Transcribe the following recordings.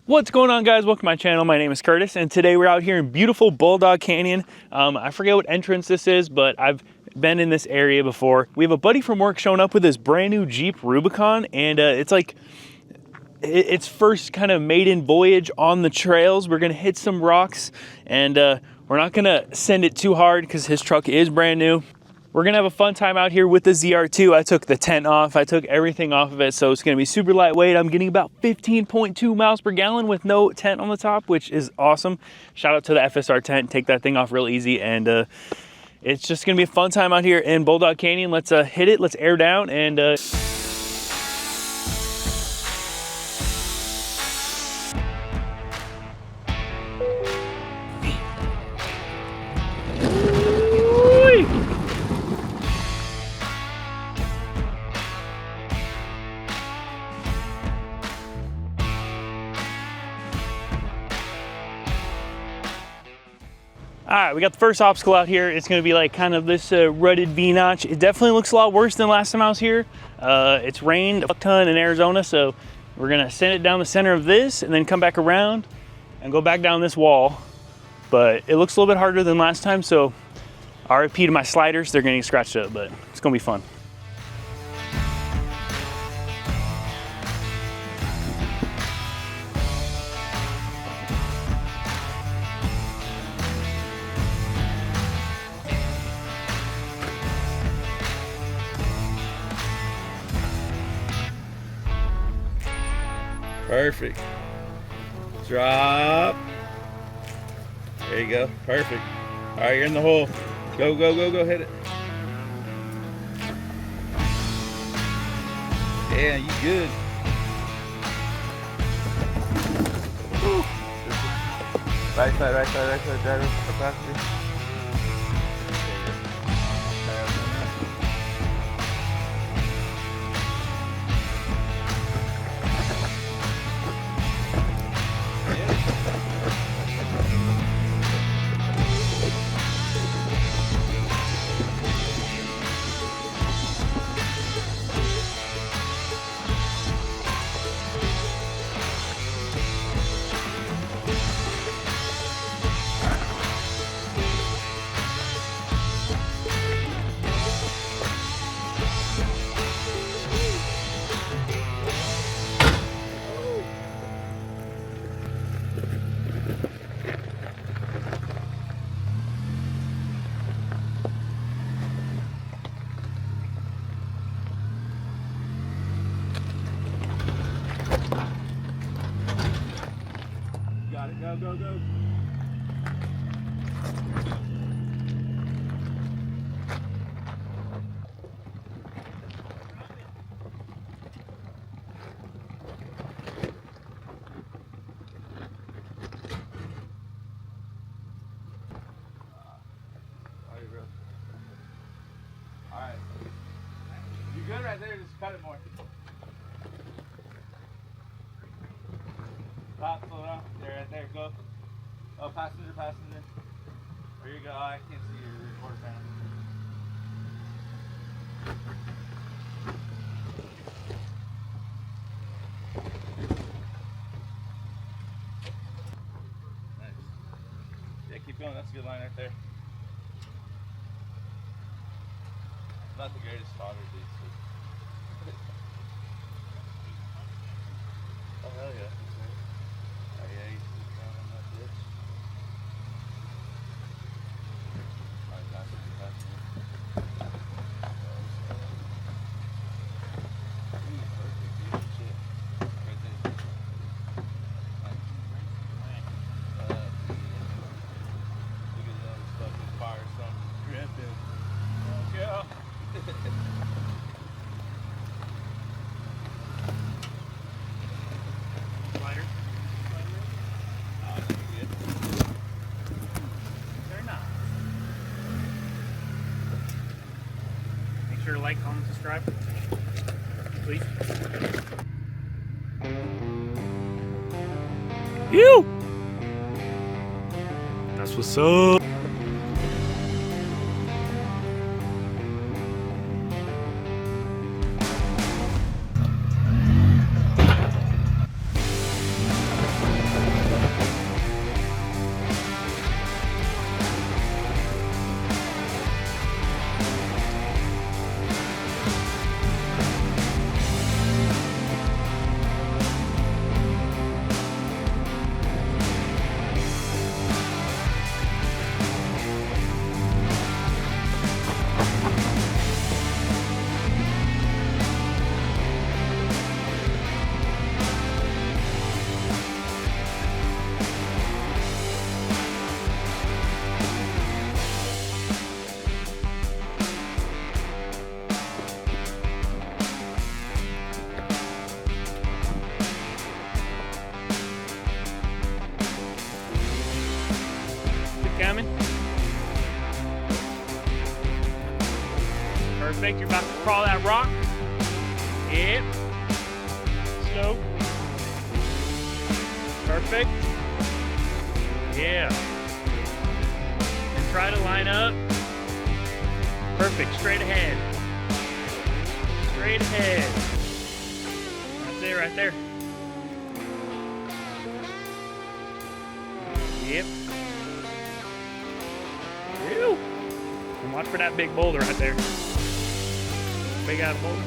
What's going on, guys? Welcome to my channel. My name is Curtis, and today we're out here in beautiful Bulldog Canyon. I forget what entrance this is, but I've been in this area before. We have a buddy from work showing up with this brand new Jeep Rubicon, and it's like its first kind of maiden voyage on the trails. We're gonna hit some rocks, and we're not gonna send it too hard because his truck is brand new. We're gonna have a fun time out here with the ZR2. I took the tent off, I took everything off of it, so it's gonna be super lightweight. I'm getting about 15.2 miles per gallon with no tent on the top, which is awesome. Shout out to the FSR tent, take that thing off real easy, and it's just gonna be a fun time out here in Bulldog Canyon. Let's hit it, let's air down, and all right, we got the first obstacle out here. It's gonna be like kind of this rutted V-notch. It definitely looks a lot worse than last time I was here. It's rained a fuck ton in Arizona, so we're gonna send it down the center of this and then come back around and go back down this wall. But it looks a little bit harder than last time, so RIP to my sliders. They're gonna get scratched up, but it's gonna be fun. Perfect. Drop. There you go. Perfect. All right, you're in the hole. Go, go, go, go. Hit it. Yeah, you good. Woo. Right side, right side, right side. Driver, passenger. Go, go, go. All right. You good right there? Just cut it more. Stop, slow down. There, right there. Go. Oh, passenger, passenger. There you go. I can't see your recorder panel. Nice. Yeah, keep going. That's a good line right there. Not the greatest spotter, dude. Oh, hell yeah. Oh, yeah, he's down on that ditch. All right, passenger, passenger. Ooh, perfect, dude. Shit. Right there. Look at that fucking fire song. Grab him. Yeah. Slider. Oh, that's good. Very nice. Make sure to like, comment, subscribe. Please. you. That's what's up. Perfect. You're about to crawl that rock. Yep. Slow. Perfect. Yeah. And try to line up. Perfect. Straight ahead. Straight ahead. That's it right there. Yep. Whew. And watch for that big boulder right there. Big ass boulder.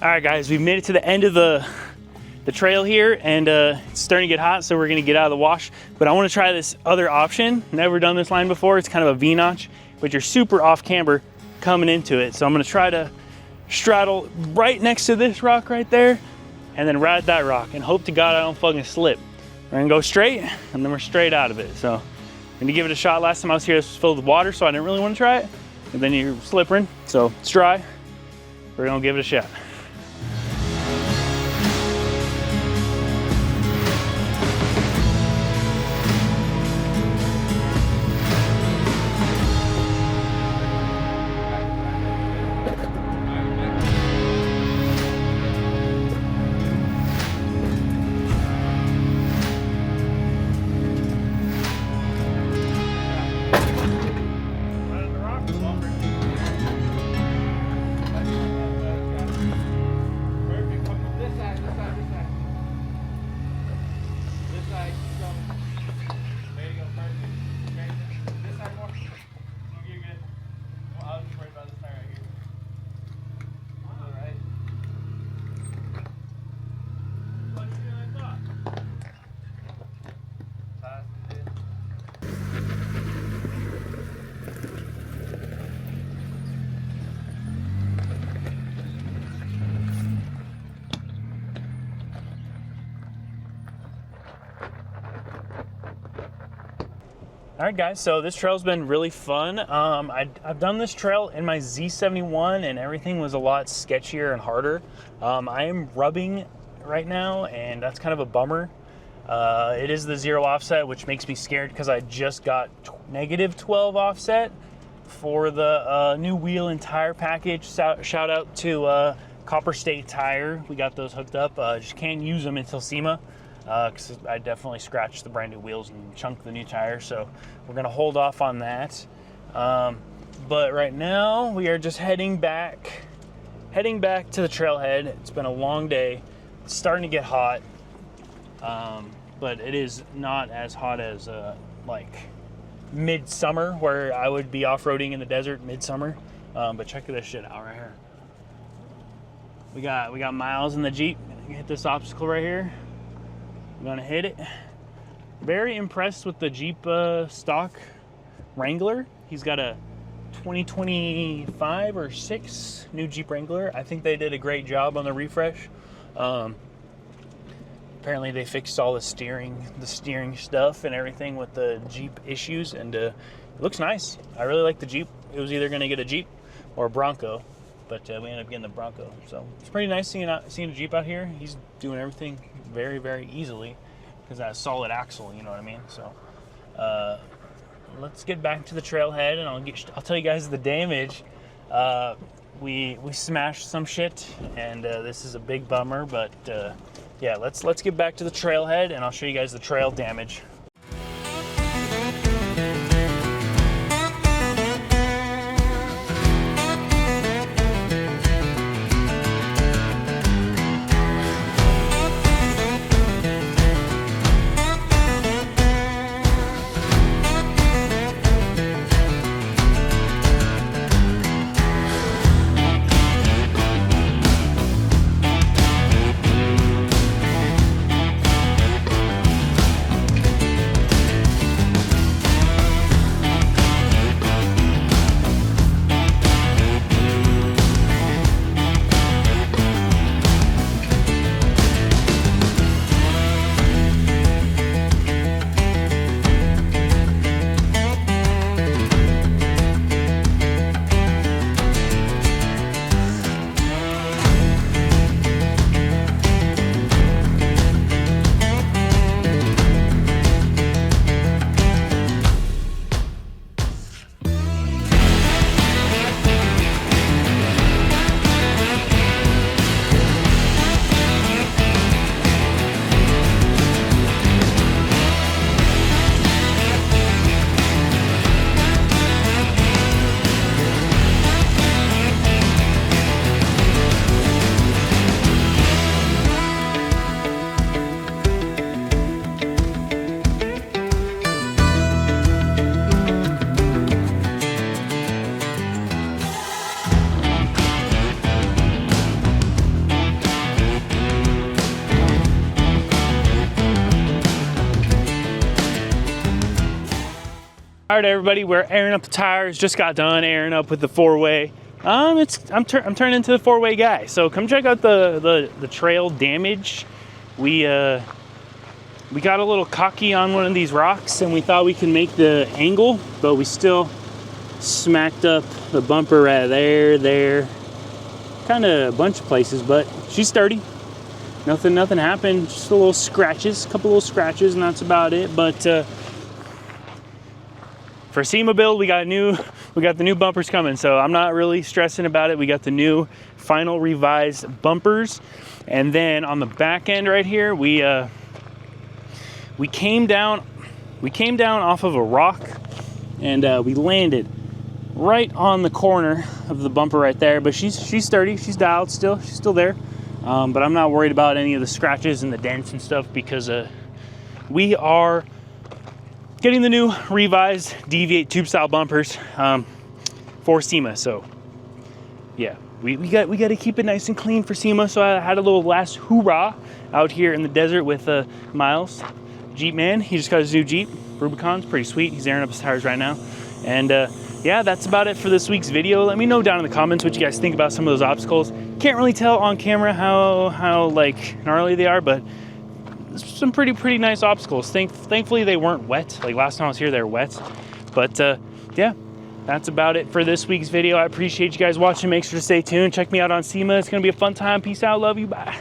All right, guys, we've made it to the end of the trail here, and it's starting to get hot, so we're gonna get out of the wash. But I wanna try this other option. Never done this line before. It's kind of a V-notch, but you're super off camber coming into it. So I'm gonna try to straddle right next to this rock right there, and then ride that rock, and hope to God I don't fucking slip. We're gonna go straight, and then we're straight out of it. So I'm gonna give it a shot. Last time I was here, this was filled with water, so I didn't really wanna try it. And then you're slippering, so it's dry. We're gonna give it a shot. All right, guys, so this trail's been really fun. I've done this trail in my Z71 and everything was a lot sketchier and harder. I am rubbing right now, and that's kind of a bummer. It is the 0 offset, which makes me scared because I just got -12 offset for the new wheel and tire package. Shout out to Copper State Tire. We got those hooked up. Just can't use them until SEMA. Because I definitely scratched the brand new wheels and chunked the new tires, so we're gonna hold off on that. But right now we are just heading back to the trailhead. It's been a long day. It's starting to get hot, but it is not as hot as like midsummer, where I would be off-roading in the desert midsummer. But check this shit out right here. We got Miles in the Jeep. Hit this obstacle right here. I'm gonna hit it. Very impressed with the Jeep stock Wrangler. He's got a 2025 or 6 new Jeep Wrangler. I think they did a great job on the refresh. Apparently they fixed all the steering stuff and everything with the Jeep issues, and it looks nice. I really like the Jeep. It was either gonna get a Jeep or a Bronco, but we ended up getting the Bronco. So it's pretty nice seeing a Jeep out here. He's doing everything very, very easily because that solid axle, you know what I mean? So let's get back to the trailhead, and I'll tell you guys the damage. We smashed some shit, and this is a big bummer, but yeah, let's get back to the trailhead, and I'll show you guys the trail damage. All right, everybody, we're airing up the tires. Just got done airing up with the 4-way. I'm turning into the 4-way guy. So come check out the trail damage. We got a little cocky on one of these rocks, and we thought we could make the angle, but we still smacked up the bumper right there, kind of a bunch of places, but she's sturdy. Nothing happened. Just a little scratches, a couple little scratches, and that's about it. But for SEMA build, we got the new bumpers coming, so I'm not really stressing about it. We got the new final revised bumpers, and then on the back end right here, we came down off of a rock, and we landed right on the corner of the bumper right there. But she's sturdy, she's dialed still, she's still there. But I'm not worried about any of the scratches and the dents and stuff, because we are getting the new revised Deviate tube style bumpers for SEMA. So yeah, we got to keep it nice and clean for SEMA. So I had a little last hoorah out here in the desert with Miles, Jeep man. He just got his new Jeep Rubicon's pretty sweet. He's airing up his tires right now, and yeah, that's about it for this week's video. Let me know down in the comments what you guys think about some of those obstacles. Can't really tell on camera how like gnarly they are, but some pretty nice obstacles. Thankfully they weren't wet. Like last time I was here, they were wet. But yeah, that's about it for this week's video. I appreciate you guys watching. Make sure to stay tuned. Check me out on SEMA. It's gonna be a fun time. Peace out. Love you. Bye.